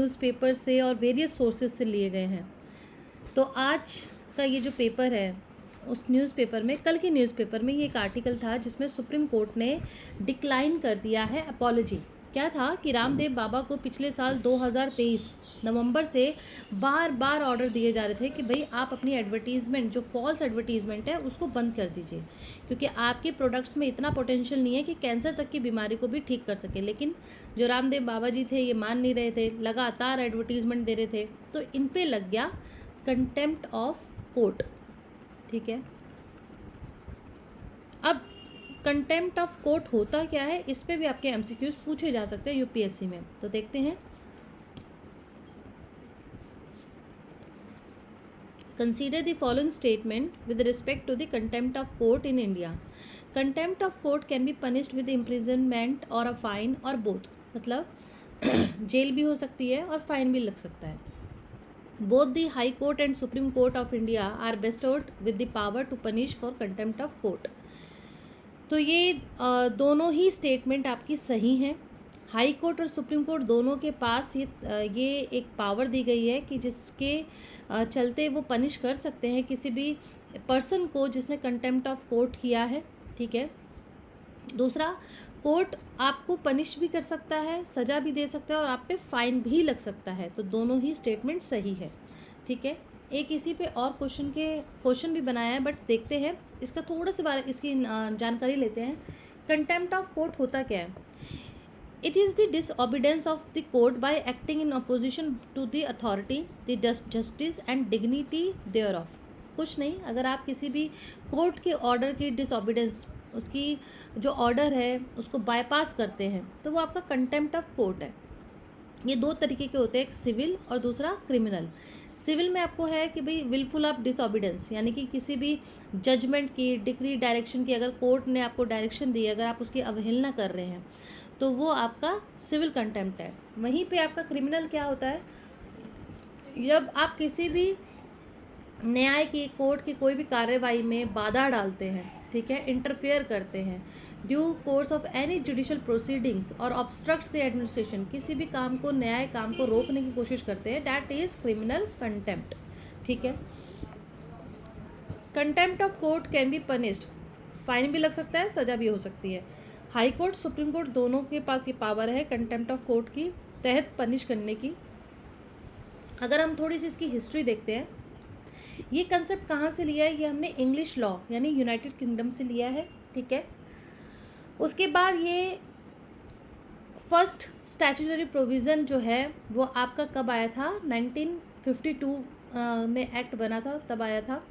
Newspaper से और various sources से लिए गए हैं। तो आज का ये जो पेपर है, उस न्यूज़पेपर में, कल के न्यूज़पेपर में ये एक आर्टिकल था जिसमें सुप्रीम कोर्ट ने डिक्लाइन कर दिया है अपॉलॉजी। क्या था कि रामदेव बाबा को पिछले साल 2023 नवंबर से बार बार ऑर्डर दिए जा रहे थे कि भाई आप अपनी एडवर्टीज़मेंट, जो फॉल्स एडवर्टीज़मेंट है, उसको बंद कर दीजिए, क्योंकि आपके प्रोडक्ट्स में इतना पोटेंशियल नहीं है कि कैंसर तक की बीमारी को भी ठीक कर सके। लेकिन जो रामदेव बाबा जी थे ये मान नहीं रहे थे, लगातार एडवर्टीज़मेंट दे रहे थे, तो इन पे लग गया कंटेम्प्ट ऑफ कोर्ट। ठीक है, अब कंटेम्प्ट ऑफ कोर्ट होता क्या है, इस पे भी आपके एमसीक्यूज पूछे जा सकते हैं यूपीएससी में। तो देखते हैं। Consider the following statement with respect to the contempt of court in India. Contempt of court can be punished with imprisonment or a fine or both, मतलब जेल भी हो सकती है और फाइन भी लग सकता है। Both the High Court and Supreme Court of India are bestowed with the power to punish for contempt of court. तो ये दोनों ही स्टेटमेंट आपकी सही हैं। हाई कोर्ट और सुप्रीम कोर्ट दोनों के पास ये एक पावर दी गई है कि जिसके चलते वो पनिश कर सकते हैं किसी भी पर्सन को जिसने कंटेम्प्ट ऑफ कोर्ट किया है। ठीक है, दूसरा, कोर्ट आपको पनिश भी कर सकता है, सज़ा भी दे सकता है और आप पे फाइन भी लग सकता है। तो दोनों ही स्टेटमेंट सही है। ठीक है, एक इसी पे और क्वेश्चन भी बनाया है, बट देखते हैं इसका थोड़ा सा इसकी जानकारी लेते हैं। कंटेम्प्ट ऑफ कोर्ट होता क्या है? It is the disobedience of the court by acting in opposition to the authority, the justice and dignity thereof. कुछ नहीं, अगर आप किसी भी कोर्ट के ऑर्डर की डिसओबीडेंस, उसकी जो ऑर्डर है उसको बाईपास करते हैं, तो वो आपका कंटेम्प्ट ऑफ कोर्ट है। ये दो तरीके के होते हैं, एक सिविल और दूसरा क्रिमिनल। सिविल में आपको है कि भाई विलफुल ऑफ डिसओबीडेंस, यानी कि किसी भी जजमेंट की, डिक्री, डायरेक्शन की, अगर कोर्ट ने आपको डायरेक्शन दी, अगर आप उसकी अवहेलना कर रहे हैं, तो वो आपका सिविल कंटेम्प्ट है। वहीं पे आपका क्रिमिनल क्या होता है? जब आप किसी भी न्याय की, कोर्ट की कोई भी कार्यवाही में बाधा डालते हैं, ठीक है, इंटरफेयर करते हैं due course of any judicial proceedings और ऑब्स्ट्रक्ट्स द एडमिनिस्ट्रेशन, किसी भी काम को, न्याय काम को रोकने की कोशिश करते हैं, दैट इज क्रिमिनल कंटेम्प्ट। ठीक है, contempt of court can be punished, fine भी लग सकता है, सजा भी हो सकती है। हाई कोर्ट, सुप्रीम कोर्ट दोनों के पास ये पावर है कंटेम्प्ट ऑफ कोर्ट की तहत पनिश करने की। अगर हम थोड़ी सी इसकी हिस्ट्री देखते हैं, ये कंसेप्ट कहाँ से लिया है? ये हमने इंग्लिश लॉ यानी यूनाइटेड किंगडम से लिया है। ठीक है, उसके बाद ये फर्स्ट स्टैट्यूटरी प्रोविज़न जो है वो आपका कब आया था? 1952 में एक्ट बना था, तब आया था,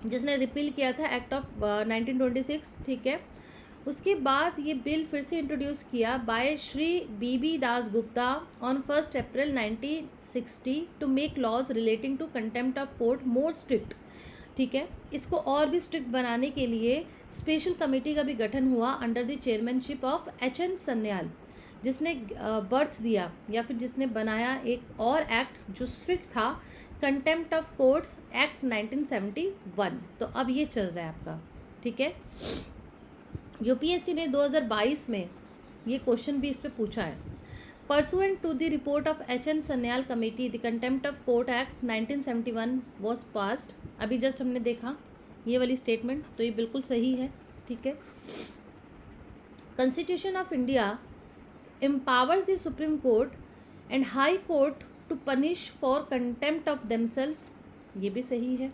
जिसने रिपील किया था एक्ट ऑफ 1926। ठीक है, उसके बाद ये बिल फिर से इंट्रोड्यूस किया by Shri BB Das Gupta on 1 April 1960 to make laws relating to contempt of court more strict. ठीक है, इसको और भी स्ट्रिक्ट बनाने के लिए स्पेशल कमेटी का भी गठन हुआ under the chairmanship of H.N.. Sanyal, जिसने बर्थ दिया या फिर जिसने बनाया एक और एक्ट जो स्ट्रिक्ट था, कंटेम्प्ट ऑफ कोर्ट्स एक्ट 1971। तो अब ये चल रहा है आपका। ठीक है, यूपीएससी ने 2022 में ये क्वेश्चन भी इस पे पूछा है। Pursuant to the report of H.N. Sanyal Committee, the Contempt of Court Act 1971 was passed। अभी जस्ट हमने देखा ये वाली स्टेटमेंट, तो ये बिल्कुल सही है। ठीक है, Constitution of India empowers the Supreme Court and High Court to punish for contempt of themselves, ये भी सही है।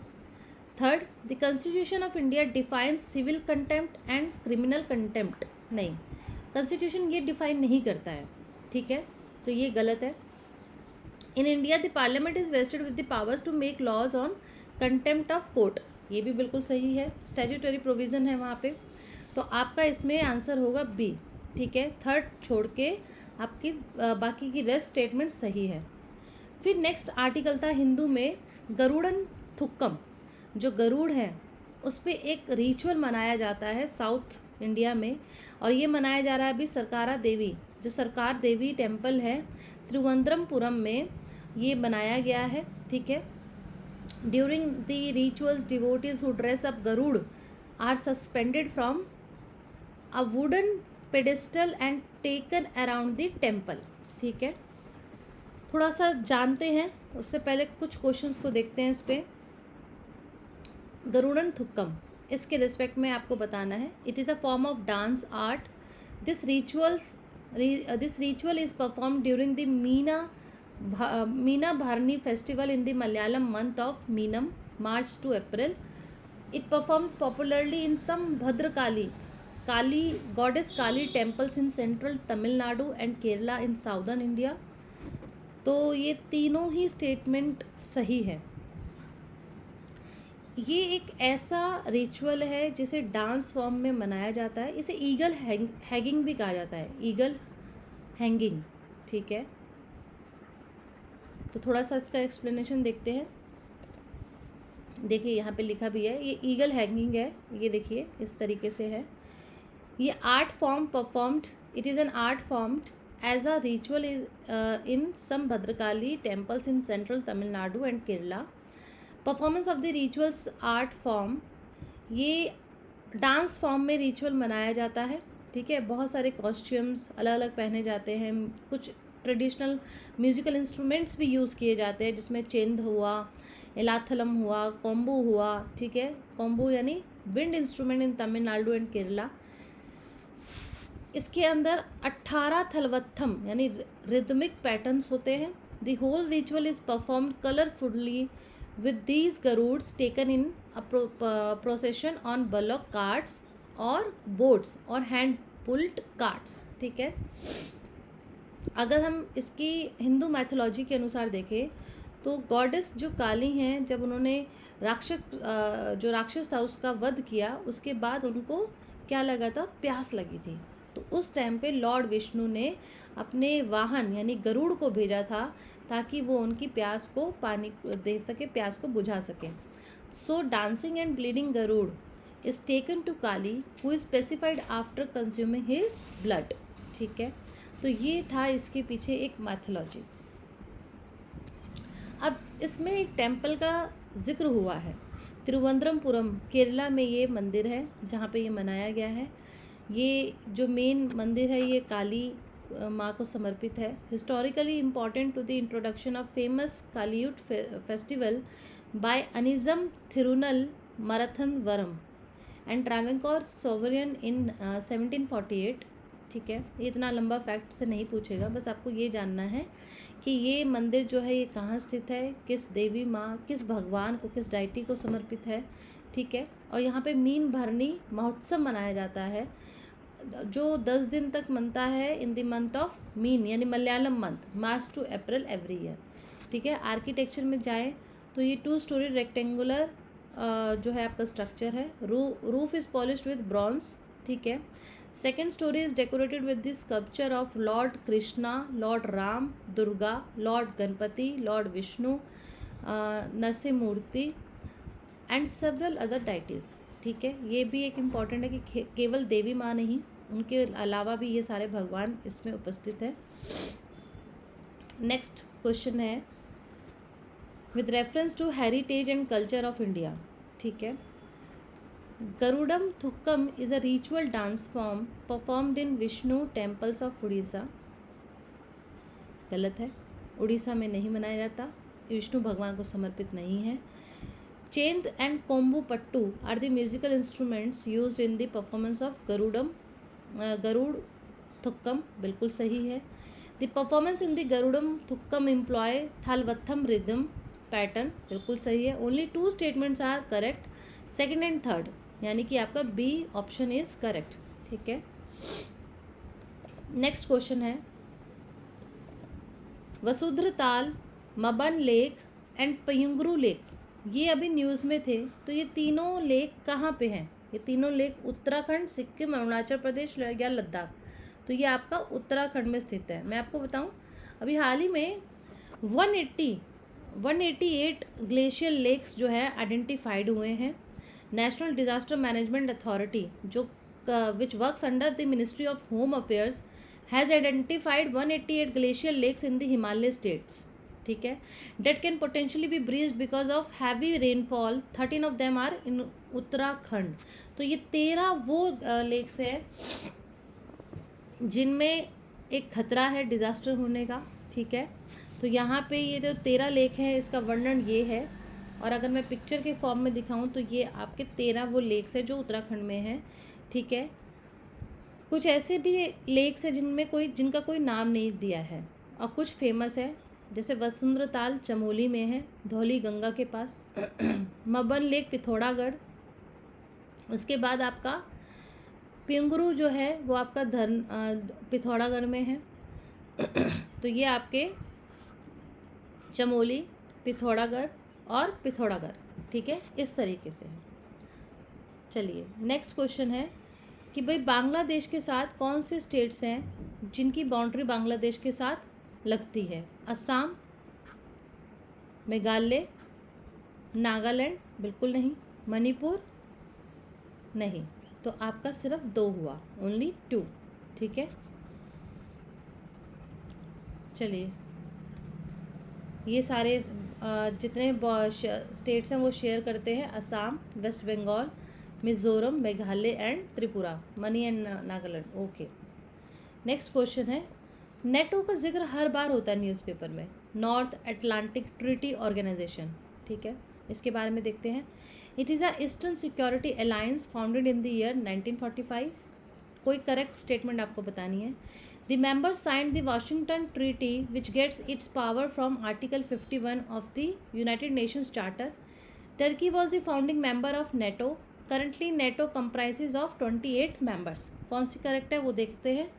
Third, the constitution of India defines civil contempt and criminal contempt. नहीं, कॉन्स्टिट्यूशन ये डिफाइन नहीं करता है। ठीक है, तो ये गलत है। In India the parliament is vested with the powers to make laws on contempt of court, ये भी बिल्कुल सही है, स्टैट्यूटरी प्रोविज़न है वहाँ पे। तो आपका इसमें आंसर होगा बी। ठीक है, थर्ड छोड़ के आपकी बाकी की रेस्ट स्टेटमेंट सही है। फिर नेक्स्ट आर्टिकल था हिंदू में गरुड़न थुक्कम। जो गरुड़ है उस पर एक रिचुअल मनाया जाता है साउथ इंडिया में, और ये मनाया जा रहा है अभी सरकारा देवी, जो सरकार देवी टेम्पल है त्रिवंद्रमपुरम में, ये बनाया गया है। ठीक है, during the rituals devotees who dress up Garuda are suspended from a wooden pedestal and taken around the temple. ठीक है, थोड़ा सा जानते हैं, उससे पहले कुछ क्वेश्चंस को देखते हैं इस पे। गरुड़न थुक्कम, इसके रिस्पेक्ट में आपको बताना है। It is a form of dance art. This ritual is perform during the Meena Bharani festival in the Malayalam month of Meenam, March to April. It performed popularly in some Kali goddess Kali temples in central Tamil Nadu and Kerala in southern India. तो ये तीनों ही statement सही है। ये एक ऐसा ritual है जिसे डांस फॉर्म में मनाया जाता है। इसे ईगल हैगिंग भी कहा जाता है, ईगल हैंगिंग, ठीक है। तो थोड़ा सा इसका एक्सप्लेनेशन देखते हैं। देखिए यहाँ पे लिखा भी है, ये ईगल हैंगिंग है, ये देखिए इस तरीके से है। ये art form performed, it is an art formed as a ritual is in some Bhadrakali temples in central Tamil Nadu and Kerala. Performance of the rituals art form, ये डांस फॉर्म में रिचुअल मनाया जाता है, ठीक है। बहुत सारे कॉस्ट्यूम्स अलग अलग पहने जाते हैं, कुछ ट्रेडिशनल म्यूज़िकल इंस्ट्रूमेंट्स भी यूज़ किए जाते हैं, जिसमें चेंद हुआ, एलाथलम हुआ, कोम्बू हुआ, ठीक है। कोम्बू यानी wind instrument in Tamil Nadu and Kerala. इसके अंदर 18 थलवत्थम यानी रिदमिक पैटर्न्स होते हैं। The whole ritual is performed colourfully with these Garudas taken in procession on bullock carts और बोट्स और हैंड पुल्ड कार्ट्स, ठीक है। अगर हम इसकी हिंदू मैथोलॉजी के अनुसार देखें तो गॉडेस जो काली हैं, जब उन्होंने जो राक्षस था उसका वध किया, उसके बाद उनको क्या लगा था, प्यास लगी थी। तो उस टाइम पे लॉर्ड विष्णु ने अपने वाहन यानी गरुड़ को भेजा था ताकि वो उनकी प्यास को पानी दे सके, प्यास को बुझा सके। So dancing and bleeding Garuda is taken to Kali who is specified after consuming his blood, ठीक है। तो ये था इसके पीछे एक मैथोलॉजी। अब इसमें एक टेम्पल का जिक्र हुआ है, तिरुवनंतपुरम केरला में ये मंदिर है जहाँ पे ये मनाया गया है। ये जो मेन मंदिर है ये काली माँ को समर्पित है। Historically important to the introduction of famous Kaliyoot festival by Anizham Thirunal Marthanda Varma and Travancore sovereign in 1748, ठीक है। ये इतना लंबा फैक्ट से नहीं पूछेगा, बस आपको ये जानना है कि ये मंदिर जो है ये कहाँ स्थित है, किस देवी माँ, किस भगवान को, किस डाइटी को समर्पित है, ठीक है। और यहाँ पे मीन भरनी महोत्सव मनाया जाता है जो 10 दिन तक मनता है in the month of Meen यानी Malayalam month, March to April every year, ठीक है। आर्किटेक्चर में जाएँ तो ये 2 स्टोरी रेक्टेंगुलर जो है आपका स्ट्रक्चर है। Roof is polished with bronze, ठीक है। Second storey is decorated with the sculpture of lord Krishna, lord Ram, Durga, lord Ganapati, lord Vishnu, Narasimhamurthy and several other deities, ठीक है। ये भी एक इम्पॉर्टेंट है कि केवल देवी माँ नहीं, उनके अलावा भी ये सारे भगवान इसमें उपस्थित है। नेक्स्ट क्वेश्चन है with reference to heritage and culture of India, ठीक है। Garudam Thukkam is a ritual dance form performed in Vishnu temples of Orissa. गलत है, उड़ीसा में नहीं मनाया जाता, विष्णु भगवान को समर्पित नहीं है। Chenda and kombu pattu are the musical instruments used in the performance of Garuda Thukkam, बिल्कुल सही है। The performance in the Garudam Thukkam employ thalavattam rhythm pattern, बिल्कुल सही है। Only 2 statements are correct, second and third, यानी कि आपका बी ऑप्शन इज करेक्ट, ठीक है। नेक्स्ट क्वेश्चन है वसुध्र ताल, मबन लेक एंड पयुंगरू लेक, ये अभी न्यूज़ में थे। तो ये तीनों लेक कहाँ पे हैं? ये तीनों लेक उत्तराखंड, सिक्किम, अरुणाचल प्रदेश या लद्दाख। तो ये आपका उत्तराखंड में स्थित है। मैं आपको बताऊं, अभी हाल ही में 188 ग्लेशियल लेक्स जो है आइडेंटिफाइड हुए हैं। नेशनल डिज़ास्टर मैनेजमेंट अथॉरिटी जो which works under the ministry of home affairs has identified 188 glacial lakes in the Himalaya states, ठीक है, that can potentially be breached because of heavy rainfall. 13 of them are in Uttarakhand. तो ये 13 वो lakes है जिनमें एक खतरा है डिज़ास्टर होने का, ठीक है। तो यहाँ पे ये जो 13 लेक हैं इसका वर्णन ये है। और अगर मैं पिक्चर के फॉर्म में दिखाऊं तो ये आपके 13 वो लेक्स हैं जो उत्तराखंड में हैं, ठीक है। कुछ ऐसे भी लेक्स हैं जिनका कोई नाम नहीं दिया है और कुछ फेमस है, जैसे वसुंधरा ताल चमोली में है, धौली गंगा के पास। मबन लेक पिथौरागढ़। उसके बाद आपका पिंगरू जो है वो आपका पिथौरागढ़ में है। तो ये आपके चमोली, पिथौरागढ़ और पिथौरागढ़, ठीक है, इस तरीके से है। चलिए नेक्स्ट क्वेश्चन है कि भाई बांग्लादेश के साथ कौन से स्टेट्स हैं जिनकी बाउंड्री बांग्लादेश के साथ लगती है? असम, मेघालय, नागालैंड बिल्कुल नहीं, मणिपुर नहीं। तो आपका सिर्फ 2 हुआ, ओनली 2, ठीक है। चलिए ये सारे जितने स्टेट्स हैं वो शेयर करते हैं Assam, west Bengal, Mizoram, Meghalaya and Tripura, Mani and Nagaland. Okay next question है, नेटो का जिक्र हर बार होता है न्यूज़पेपर में, नॉर्थ अटलांटिक ट्रीटी ऑर्गेनाइजेशन, ठीक है, इसके बारे में देखते हैं। It is a eastern security alliance founded in the year 1945। कोई करेक्ट स्टेटमेंट आपको बतानी है। The members signed the Washington Treaty, which gets its power from Article 51 of the United Nations Charter. Turkey was the founding member of NATO. Currently, NATO comprises of 28 members. कौन C correct है वो देखते हैं,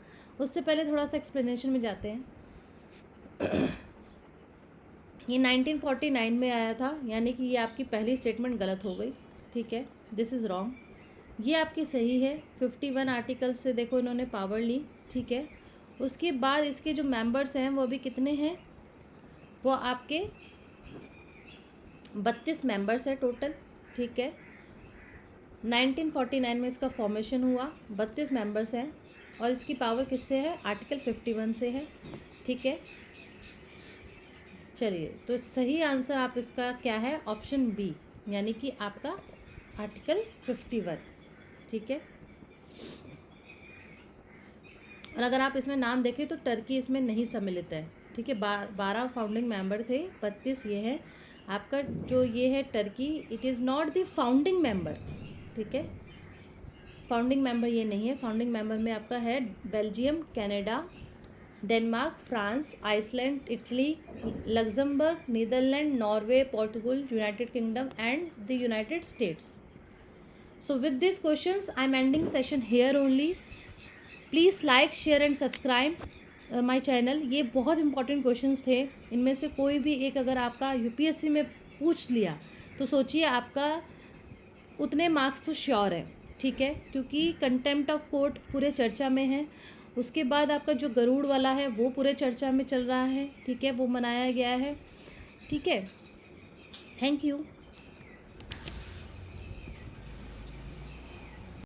उससे पहले थोड़ा सा explanation में जाते हैं। ये 1949 में आया था, यानी कि ये आपकी पहली स्टेटमेंट गलत हो गई, ठीक है, दिस इज़ रॉन्ग। ये आपकी सही है, 51 आर्टिकल से देखो इन्होंने पावर ली, ठीक है। उसके बाद इसके जो मेंबर्स हैं वो अभी कितने हैं, वो आपके 32 मेंबर्स है टोटल, ठीक है। 1949 में इसका फॉर्मेशन हुआ, 32 मेंबर्स हैं और इसकी पावर किससे है? आर्टिकल 51 से है, ठीक है। चलिए तो सही आंसर आप इसका क्या है? ऑप्शन बी, यानी कि आपका आर्टिकल 51, ठीक है। और अगर आप इसमें नाम देखें तो टर्की इसमें नहीं सम्मिलित है, ठीक है। 12 फाउंडिंग मेंबर थे, 32 ये है आपका जो ये है Turkey, it is not the founding member, ठीक है। फाउंडिंग मेंबर ये नहीं है। फाउंडिंग मेंबर में आपका है Belgium, Canada, Denmark, France, Iceland, Italy, Luxembourg, Netherlands, Norway, Portugal, United Kingdom and the United States. So with this questions I am ending session here only. Please like, share and subscribe my channel. ये बहुत important questions थे, इनमें से कोई भी एक अगर आपका यूपीएससी में पूछ लिया तो सोचिए आपका उतने मार्क्स तो श्योर है, ठीक है, क्योंकि कंटेम्प्ट ऑफ कोर्ट पूरे चर्चा में है। उसके बाद आपका जो गरुड़ वाला है वो पूरे चर्चा में चल रहा है, ठीक है, वो मनाया गया है, ठीक है। Thank you.